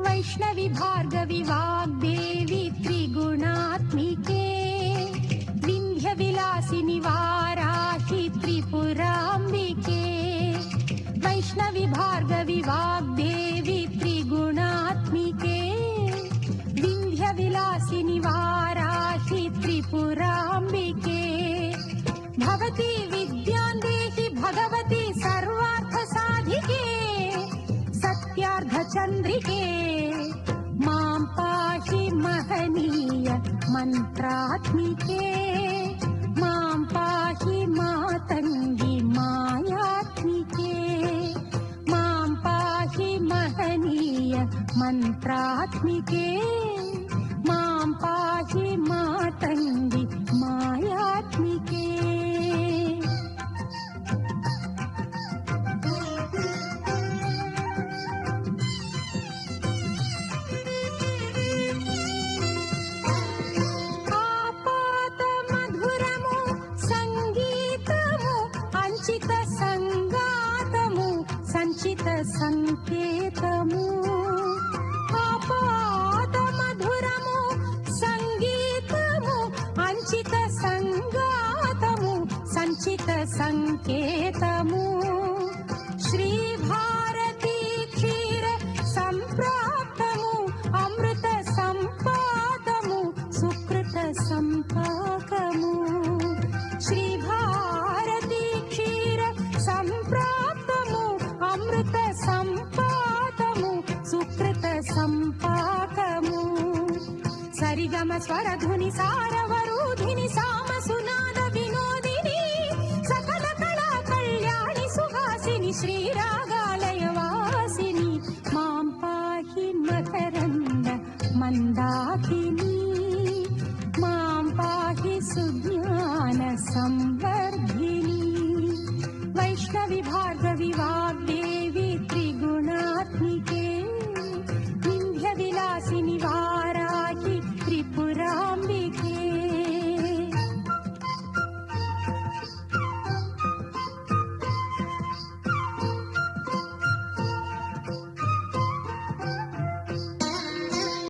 वैष्णवी भार्गवी वाग्देवी त्रिगुणात्मिके विन्ध्यविलासिनि वाराहि त्रिपुराम्बिके वैष्णवी भार्गवी वाग्देवी त्रिगुणात्मिके विन्ध्यविलासिनि वाराहि त्रिपुराम्बिके भवती विद्यां देहि भगवती सर्वार्थसाधिके सत्यार्धचन्द्रिके मां पाहि महनीय मन्त्रात्मिके मां पाहि मातङ्गी मायात्मिके मां पाहि महनीय मन्त्रात्मिके मां पाहि मातङ्गी मायात्मिके సంకేతము ఆపాద మధురము సంగీతము అంచిత సంగాతము సంచిత సంకేతము శ్రీ భారతీ క్షీర సంప్రాప్తము అమృత సంపాదము సుకృత సంపాకము శ్రీ భారతీ క్షీర సంప్రాప్తము అమృత సంపాదము సుకృత సంపాకము సరిగమ స్వరధుని సారవరూధిని సామ సునాద వినోదిని సకల కళా కళ్యాణి సుహాసిని శ్రీరాగాలయ వాసిని మాం పాహి మకరంద మందాకిని మాం పాహి సుజ్ఞాన సంవర్ధిని वैष्णवी भार्गवी वाग्देवी त्रिगुणात्मिके विन्ध्यविलासिनि